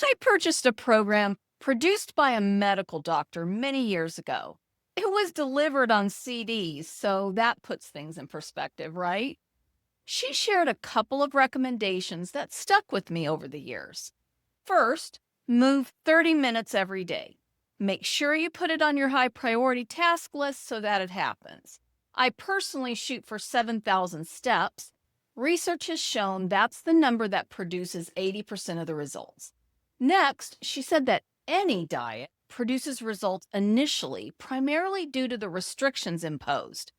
I purchased a program produced by a medical doctor many years ago. It was delivered on CDs, so that puts things in perspective, right? She shared a couple of recommendations that stuck with me over the years. First, move 30 minutes every day. Make sure you put it on your high priority task list so that it happens. I personally shoot for 7,000 steps. Research has shown that's the number that produces 80% of the results. Next, she said that any diet produces results initially, primarily due to the restrictions imposed.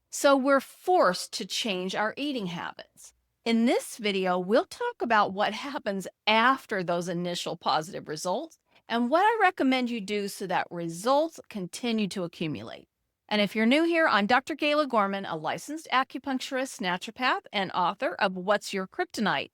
So we're forced to change our eating habits. In this video, we'll talk about what happens after those initial positive results and what I recommend you do so that results continue to accumulate. And if you're new here, I'm Dr. Gayla Gorman, a licensed acupuncturist, naturopath, and author of What's Your Kryptonite.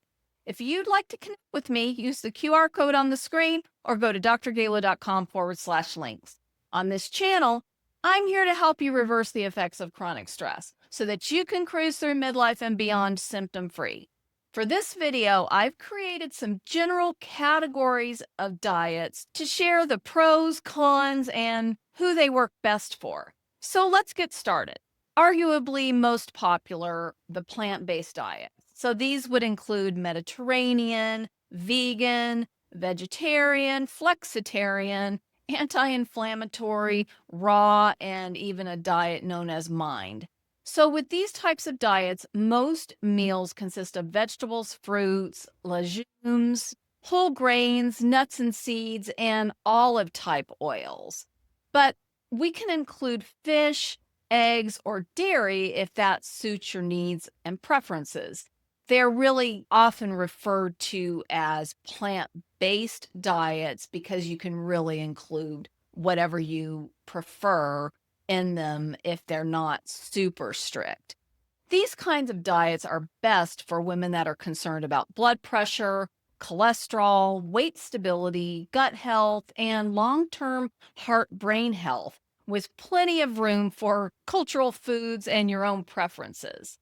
If you'd like to connect with me, use the QR code on the screen or go to drgayla.com/links. On this channel, I'm here to help you reverse the effects of chronic stress so that you can cruise through midlife and beyond symptom-free. For this video, I've created some general categories of diets to share the pros, cons, and who they work best for. So let's get started. Arguably most popular, the plant-based diet. So these would include Mediterranean, vegan, vegetarian, flexitarian, anti-inflammatory, raw, and even a diet known as MIND. So with these types of diets, most meals consist of vegetables, fruits, legumes, whole grains, nuts and seeds, and olive type oils. But we can include fish, eggs, or dairy if that suits your needs and preferences. They're really often referred to as plant-based diets because you can really include whatever you prefer in them if they're not super strict. These kinds of diets are best for women that are concerned about blood pressure, cholesterol, weight stability, gut health, and long-term heart-brain health, with plenty of room for cultural foods and your own preferences.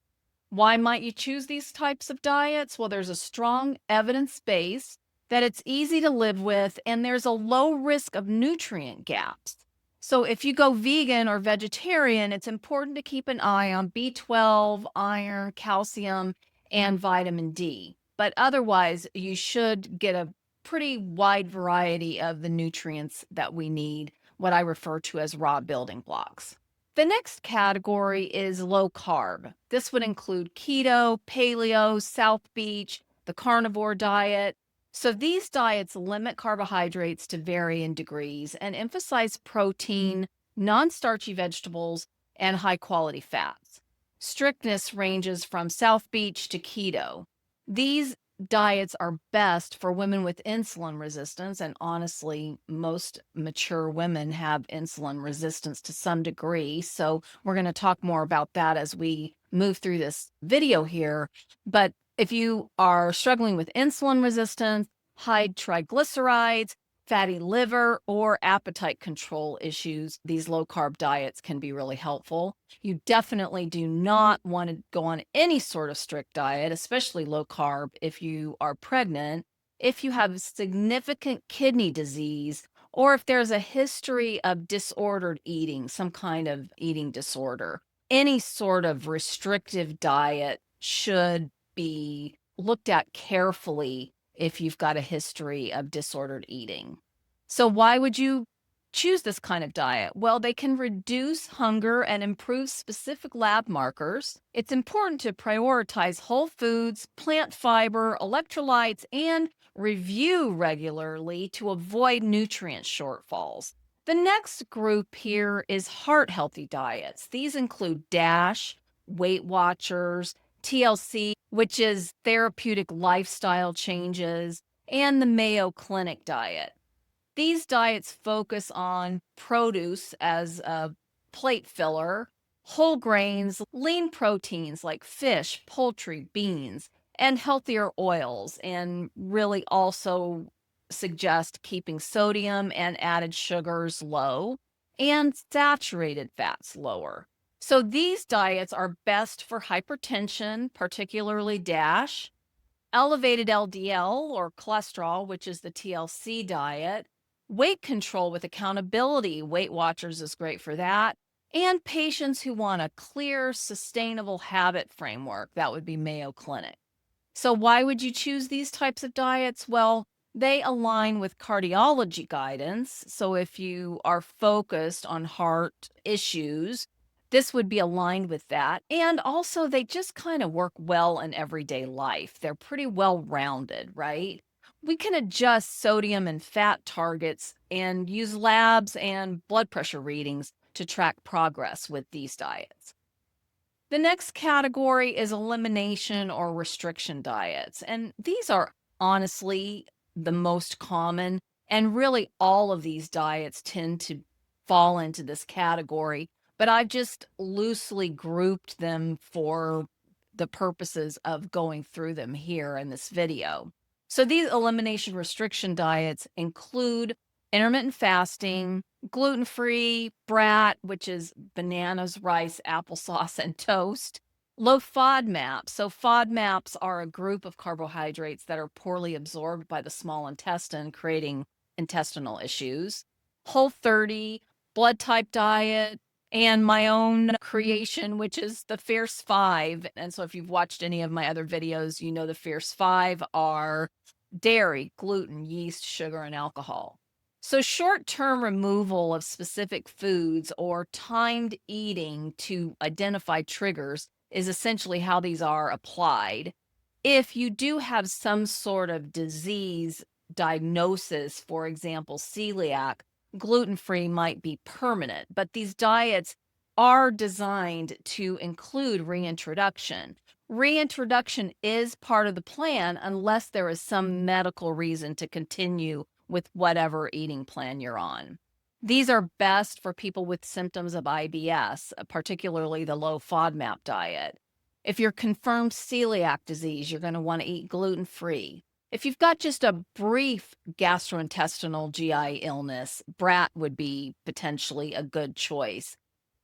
Why might you choose these types of diets? Well, there's a strong evidence base that it's easy to live with, and there's a low risk of nutrient gaps. So if you go vegan or vegetarian, it's important to keep an eye on B12, iron, calcium, and vitamin D. But otherwise, you should get a pretty wide variety of the nutrients that we need, what I refer to as raw building blocks. The next category is low carb. This would include keto, paleo, South Beach, the carnivore diet. So these diets limit carbohydrates to varying degrees and emphasize protein, non-starchy vegetables, and high-quality fats. Strictness ranges from South Beach to keto. These diets are best for women with insulin resistance, and honestly, most mature women have insulin resistance to some degree. So we're going to talk more about that as we move through this video here. But if you are struggling with insulin resistance, high triglycerides, fatty liver, or appetite control issues, these low carb diets can be really helpful. You definitely do not want to go on any sort of strict diet, especially low carb, if you are pregnant, if you have significant kidney disease, or if there's a history of disordered eating, some kind of eating disorder. Any sort of restrictive diet should be looked at carefully if you've got a history of disordered eating. So why would you choose this kind of diet? Well, they can reduce hunger and improve specific lab markers. It's important to prioritize whole foods, plant fiber, electrolytes, and review regularly to avoid nutrient shortfalls. The next group here is heart healthy diets. These include DASH, Weight Watchers, TLC, which is therapeutic lifestyle changes, and the Mayo Clinic diet. These diets focus on produce as a plate filler, whole grains, lean proteins like fish, poultry, beans, and healthier oils, and really also suggest keeping sodium and added sugars low and saturated fats lower. So these diets are best for hypertension, particularly DASH, elevated LDL or cholesterol, which is the TLC diet, weight control with accountability. Weight Watchers is great for that. And patients who want a clear, sustainable habit framework, that would be Mayo Clinic. So, why would you choose these types of diets? Well, they align with cardiology guidance. So, if you are focused on heart issues, this would be aligned with that. And also, they just kind of work well in everyday life. They're pretty well rounded, right? We can adjust sodium and fat targets and use labs and blood pressure readings to track progress with these diets. The next category is elimination or restriction diets. And these are honestly the most common. And really, all of these diets tend to fall into this category. But I've just loosely grouped them for the purposes of going through them here in this video. So these elimination restriction diets include intermittent fasting, gluten-free, brat, which is bananas, rice, applesauce, and toast. Low FODMAPs. So FODMAPs are a group of carbohydrates that are poorly absorbed by the small intestine, creating intestinal issues. Whole 30, blood type diet, and my own creation, which is the Fierce 5. And so if you've watched any of my other videos, you know the Fierce 5 are dairy, gluten, yeast, sugar, and alcohol. So, short term removal of specific foods or timed eating to identify triggers is essentially how these are applied. If you do have some sort of disease diagnosis, for example, celiac, gluten free might be permanent, but these diets are designed to include reintroduction. Reintroduction is part of the plan unless there is some medical reason to continue with whatever eating plan you're on. These are best for people with symptoms of IBS, particularly the low FODMAP diet. If you're confirmed celiac disease, you're going to want to eat gluten free. If you've got just a brief gastrointestinal GI illness, brat would be potentially a good choice.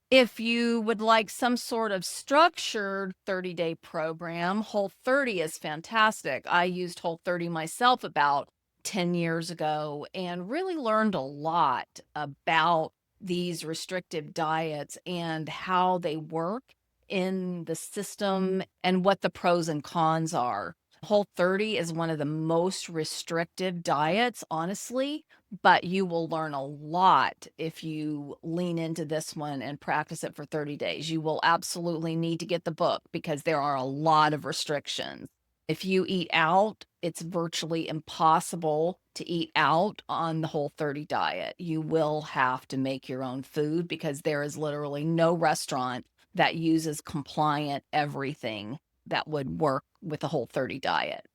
If you would like some sort of structured 30-day program, Whole 30 is fantastic. I used Whole 30 myself about 10 years ago and really learned a lot about these restrictive diets and how they work in the system and what the pros and cons are. Whole 30 is one of the most restrictive diets, honestly, but you will learn a lot if you lean into this one and practice it for 30 days. You will absolutely need to get the book because there are a lot of restrictions. If you eat out, it's virtually impossible to eat out on the Whole 30 diet. You will have to make your own food because there is literally no restaurant that uses compliant everything that would work with the Whole 30 diet.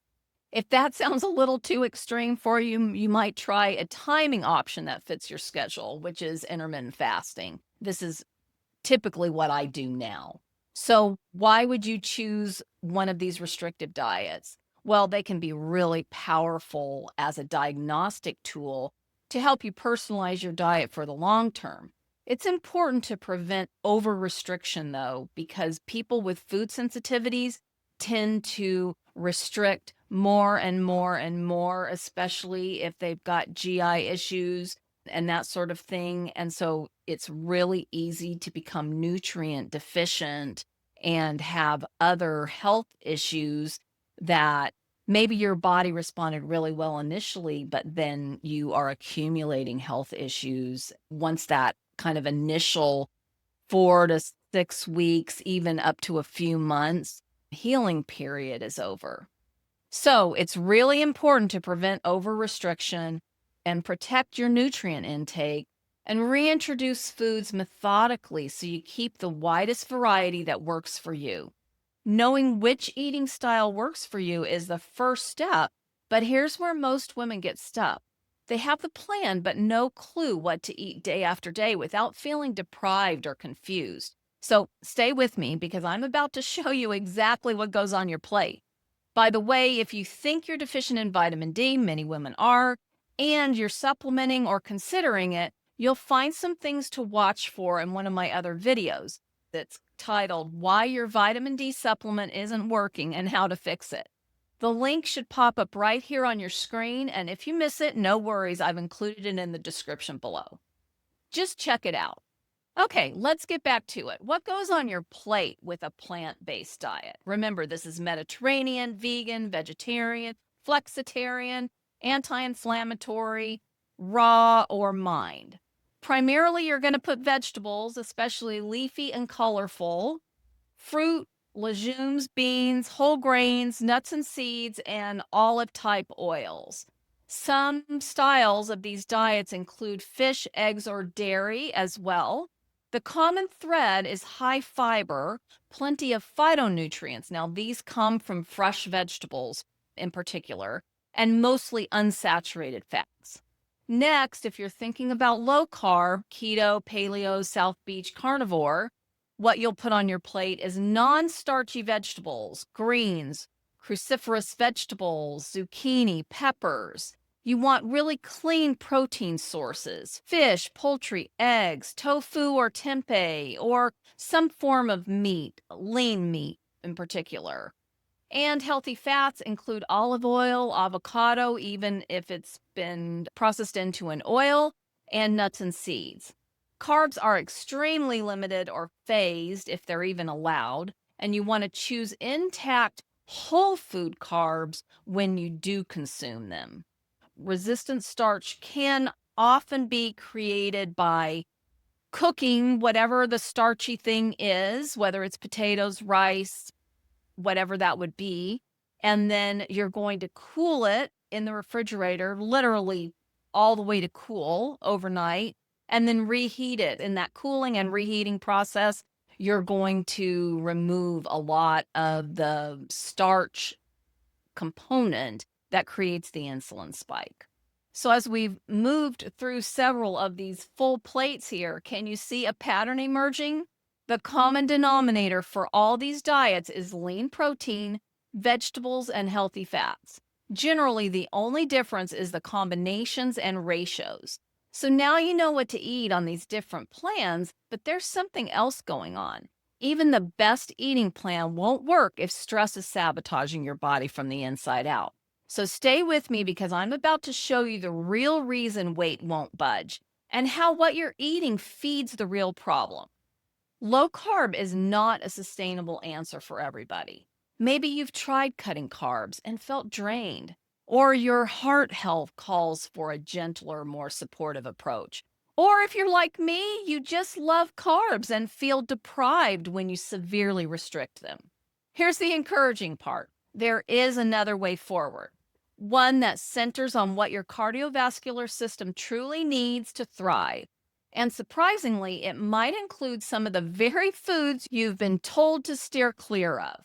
If that sounds a little too extreme for you, you might try a timing option that fits your schedule, which is intermittent fasting. This is typically what I do now. So, why would you choose one of these restrictive diets? Well, they can be really powerful as a diagnostic tool to help you personalize your diet for the long term. It's important to prevent over restriction, though, because people with food sensitivities tend to restrict more and more and more, especially if they've got GI issues and that sort of thing. And so it's really easy to become nutrient deficient and have other health issues that maybe your body responded really well initially, but then you are accumulating health issues once that kind of initial 4 to 6 weeks, even up to a few months healing period is over. So it's really important to prevent over restriction and protect your nutrient intake and reintroduce foods methodically so you keep the widest variety that works for you. Knowing which eating style works for you is the first step, but here's where most women get stuck. They have the plan, but no clue what to eat day after day without feeling deprived or confused. So stay with me because I'm about to show you exactly what goes on your plate. By the way, if you think you're deficient in vitamin D, many women are, and you're supplementing or considering it, you'll find some things to watch for in one of my other videos that's titled Why Your Vitamin D Supplement Isn't Working and How to Fix It. The link should pop up right here on your screen, and if you miss it, no worries, I've included it in the description below. Just check it out. Okay, let's get back to it. What goes on your plate with a plant-based diet? Remember, this is Mediterranean, vegan, vegetarian, flexitarian, anti-inflammatory, raw, or mined. Primarily, you're going to put vegetables, especially leafy and colorful, fruit, legumes, beans, whole grains, nuts and seeds, and olive type oils. Some styles of these diets include fish, eggs, or dairy as well. The common thread is high fiber, plenty of phytonutrients. Now, these come from fresh vegetables in particular, and mostly unsaturated fats. Next, if you're thinking about low carb, keto, paleo, South Beach carnivore, what you'll put on your plate is non-starchy vegetables, greens, cruciferous vegetables, zucchini, peppers. You want really clean protein sources, fish, poultry, eggs, tofu or tempeh, or some form of meat, lean meat in particular. And healthy fats include olive oil, avocado, even if it's been processed into an oil, and nuts and seeds. Carbs are extremely limited or phased if they're even allowed, and you want to choose intact whole food carbs when you do consume them. Resistant starch can often be created by cooking whatever the starchy thing is, whether it's potatoes, rice, whatever that would be. And then you're going to cool it in the refrigerator, literally all the way to cool overnight, and then reheat it. In that cooling and reheating process, you're going to remove a lot of the starch component that creates the insulin spike. So as we've moved through several of these full plates here, can you see a pattern emerging? The common denominator for all these diets is lean protein, vegetables, and healthy fats. Generally, the only difference is the combinations and ratios. So now you know what to eat on these different plans, but there's something else going on. Even the best eating plan won't work if stress is sabotaging your body from the inside out. So stay with me because I'm about to show you the real reason weight won't budge and how what you're eating feeds the real problem. Low carb is not a sustainable answer for everybody. Maybe you've tried cutting carbs and felt drained, or your heart health calls for a gentler, more supportive approach. Or if you're like me, you just love carbs and feel deprived when you severely restrict them. Here's the encouraging part. There is another way forward, one that centers on what your cardiovascular system truly needs to thrive. And surprisingly, it might include some of the very foods you've been told to steer clear of.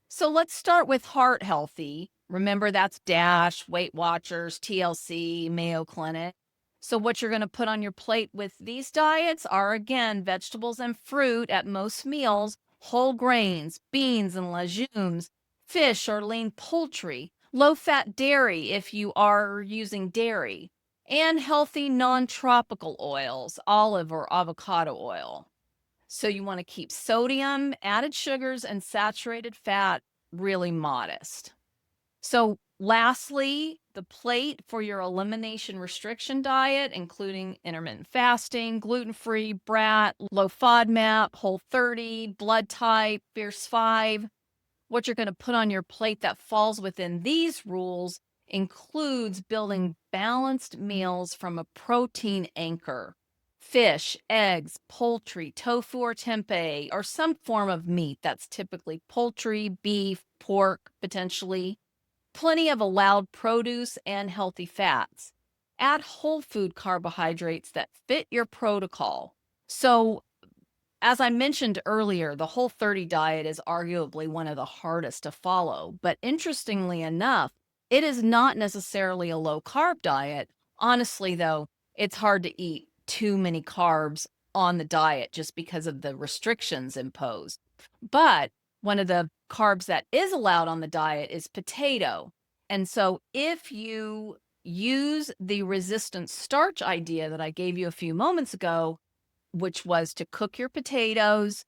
So let's start with heart healthy. Remember, that's DASH, Weight Watchers, TLC, Mayo Clinic. So what you're going to put on your plate with these diets are, again, vegetables and fruit at most meals, whole grains, beans and legumes, fish or lean poultry, low-fat dairy if you are using dairy, and healthy non-tropical oils, olive or avocado oil. So you want to keep sodium, added sugars, and saturated fat really modest. So lastly, the plate for your elimination restriction diet, including intermittent fasting, gluten-free, BRAT, low FODMAP, Whole30, blood type, Fierce 5. What you're going to put on your plate that falls within these rules includes building balanced meals from a protein anchor. Fish, eggs, poultry, tofu or tempeh, or some form of meat that's typically poultry, beef, pork, potentially. Plenty of allowed produce and healthy fats. Add whole food carbohydrates that fit your protocol. So, as I mentioned earlier, the Whole30 diet is arguably one of the hardest to follow. But interestingly enough, it is not necessarily a low carb diet. Honestly, though, it's hard to eat too many carbs on the diet just because of the restrictions imposed. But one of the carbs that is allowed on the diet is potato. And so if you use the resistant starch idea that I gave you a few moments ago, which was to cook your potatoes,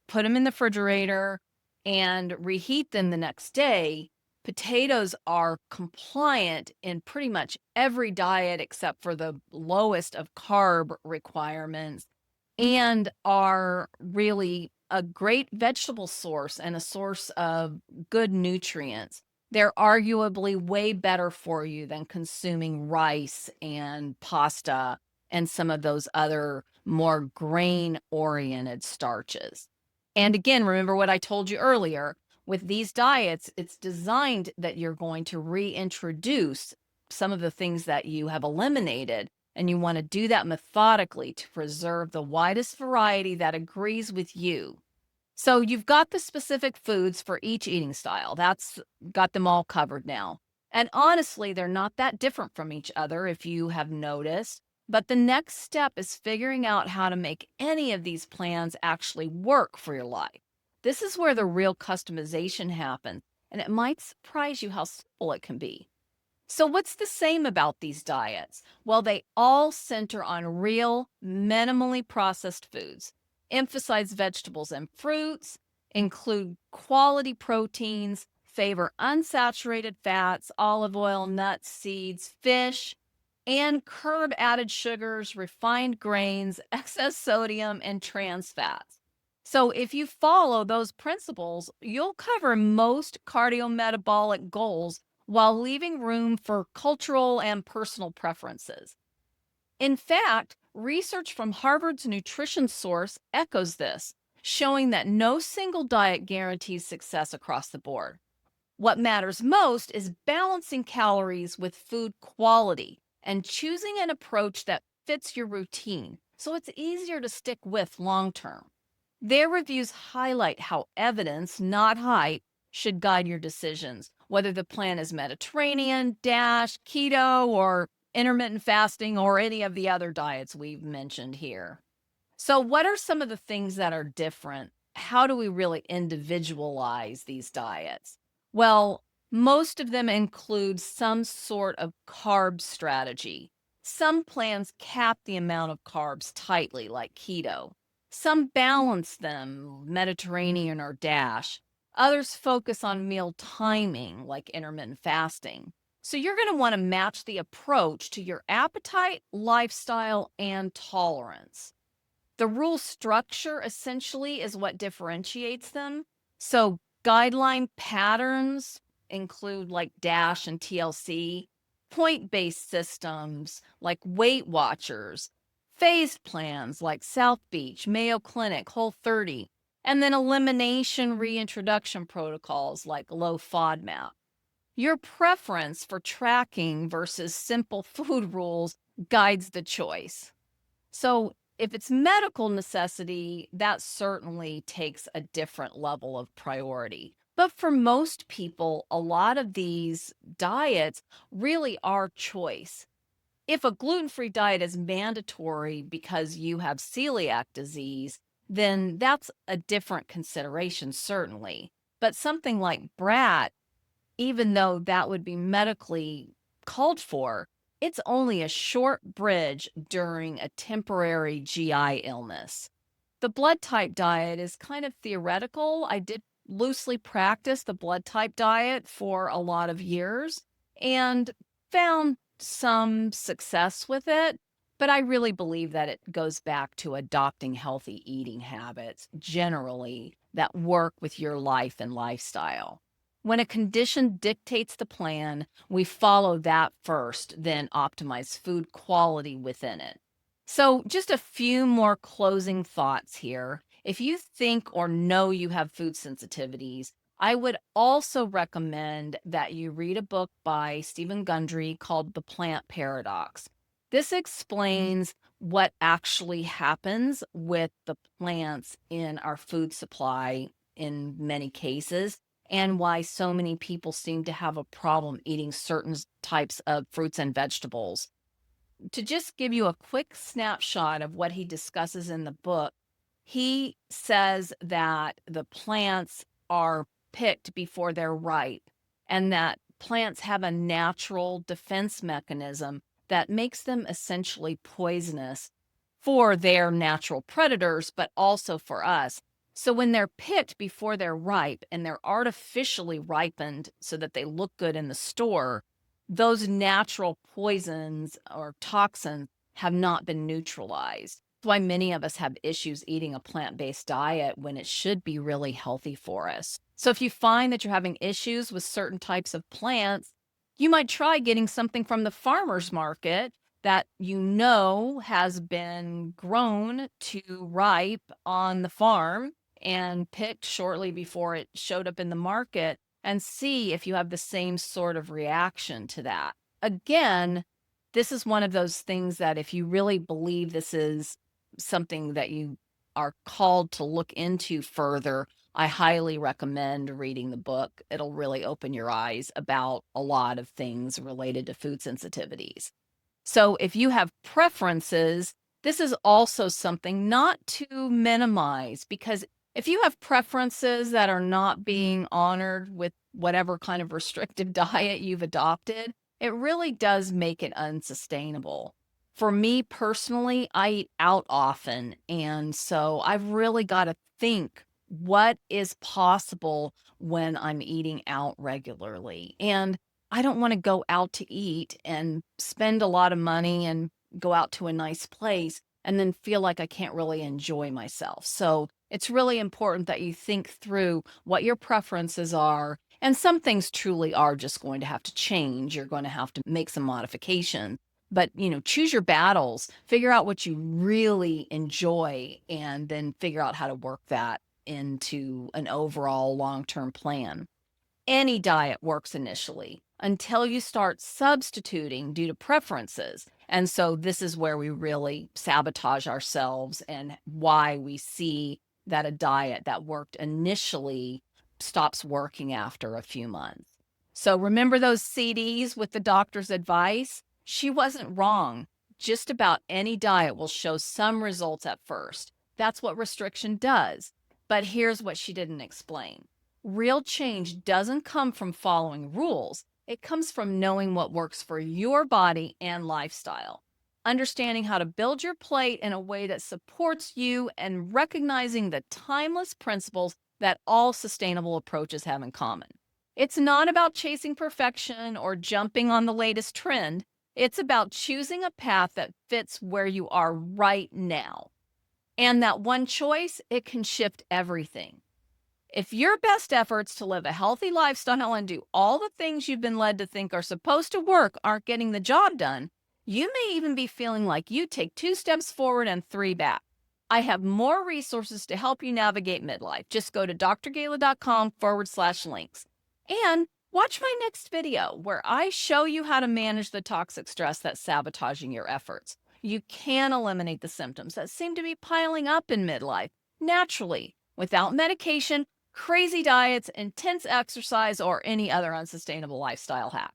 put them in the refrigerator, and reheat them the next day, Potatoes are compliant in pretty much every diet except for the lowest of carb requirements and are really a great vegetable source and a source of good nutrients. They're arguably way better for you than consuming rice and pasta and some of those other more grain oriented starches. And again, remember what I told you earlier with these diets, it's designed that you're going to reintroduce some of the things that you have eliminated. And you want to do that methodically to preserve the widest variety that agrees with you. So you've got the specific foods for each eating style. That's got them all covered now. And honestly, they're not that different from each other if you have noticed. But the next step is figuring out how to make any of these plans actually work for your life. This is where the real customization happens, and it might surprise you how simple it can be. So, what's the same about these diets? Well, they all center on real, minimally processed foods, emphasize vegetables and fruits, include quality proteins, favor unsaturated fats, olive oil, nuts, seeds, fish, and curb added sugars, refined grains, excess sodium, and trans fats. So, if you follow those principles, you'll cover most cardiometabolic goals while leaving room for cultural and personal preferences. In fact, research from Harvard's nutrition source echoes this, showing that no single diet guarantees success across the board. What matters most is balancing calories with food quality and choosing an approach that fits your routine so it's easier to stick with long term. Their reviews highlight how evidence, not hype, should guide your decisions, whether the plan is Mediterranean, DASH, keto, or intermittent fasting, or any of the other diets we've mentioned here. So, what are some of the things that are different? How do we really individualize these diets? Well, most of them include some sort of carb strategy. Some plans cap the amount of carbs tightly, like keto. Some balance them, Mediterranean or DASH. Others focus on meal timing, like intermittent fasting. So you're going to want to match the approach to your appetite, lifestyle, and tolerance. The rule structure essentially is what differentiates them. So guideline patterns include like DASH and TLC, point-based systems like Weight Watchers, phased plans like South Beach, Mayo Clinic, Whole30, and then elimination reintroduction protocols like low FODMAP. Your preference for tracking versus simple food rules guides the choice. So, if it's medical necessity, that certainly takes a different level of priority. But for most people, a lot of these diets really are choice. If a gluten free diet is mandatory because you have celiac disease, then that's a different consideration, certainly. But something like brat, even though that would be medically called for, it's only a short bridge during a temporary GI illness. The blood type diet is kind of theoretical. I did loosely practice the blood type diet for a lot of years and found some success with it, but I really believe that it goes back to adopting healthy eating habits generally that work with your life and lifestyle. When a condition dictates the plan, we follow that first, then optimize food quality within it. So, just a few more closing thoughts here. If you think or know you have food sensitivities, I would also recommend that you read a book by Stephen Gundry called The Plant Paradox. This explains what actually happens with the plants in our food supply in many cases and why so many people seem to have a problem eating certain types of fruits and vegetables. To just give you a quick snapshot of what he discusses in the book, he says that the plants are picked before they're ripe and that plants have a natural defense mechanism that makes them essentially poisonous for their natural predators, but also for us. So when they're picked before they're ripe and they're artificially ripened so that they look good in the store, those natural poisons or toxins have not been neutralized. That's why many of us have issues eating a plant-based diet when it should be really healthy for us. So if you find that you're having issues with certain types of plants, you might try getting something from the farmer's market that you know has been grown to ripe on the farm and picked shortly before it showed up in the market, and see if you have the same sort of reaction to that. Again, this is one of those things that if you really believe this is something that you are called to look into further, I highly recommend reading the book. It'll really open your eyes about a lot of things related to food sensitivities. So if you have preferences, this is also something not to minimize, because if you have preferences that are not being honored with whatever kind of restrictive diet you've adopted, it really does make it unsustainable. For me personally, I eat out often, and so I've really got to think what is possible when I'm eating out regularly. And I don't want to go out to eat and spend a lot of money and go out to a nice place and then feel like I can't really enjoy myself. So it's really important that you think through what your preferences are. And some things truly are just going to have to change. You're going to have to make some modification. But, choose your battles, figure out what you really enjoy, and then figure out how to work that into an overall long-term plan. Any diet works initially until you start substituting due to preferences. And so this is where we really sabotage ourselves and why we see that a diet that worked initially stops working after a few months. So remember those CDs with the doctor's advice? She wasn't wrong. Just about any diet will show some results at first. That's what restriction does. But here's what she didn't explain. Real change doesn't come from following rules. It comes from knowing what works for your body and lifestyle, understanding how to build your plate in a way that supports you, and recognizing the timeless principles that all sustainable approaches have in common. It's not about chasing perfection or jumping on the latest trend. It's about choosing a path that fits where you are right now. And that one choice, it can shift everything. If your best efforts to live a healthy lifestyle and do all the things you've been led to think are supposed to work aren't getting the job done, you may even be feeling like you take 2 steps forward and 3 back. I have more resources to help you navigate midlife. Just go to drgala.com/links. And watch my next video where I show you how to manage the toxic stress that's sabotaging your efforts. You can eliminate the symptoms that seem to be piling up in midlife naturally, without medication, crazy diets, intense exercise, or any other unsustainable lifestyle hack.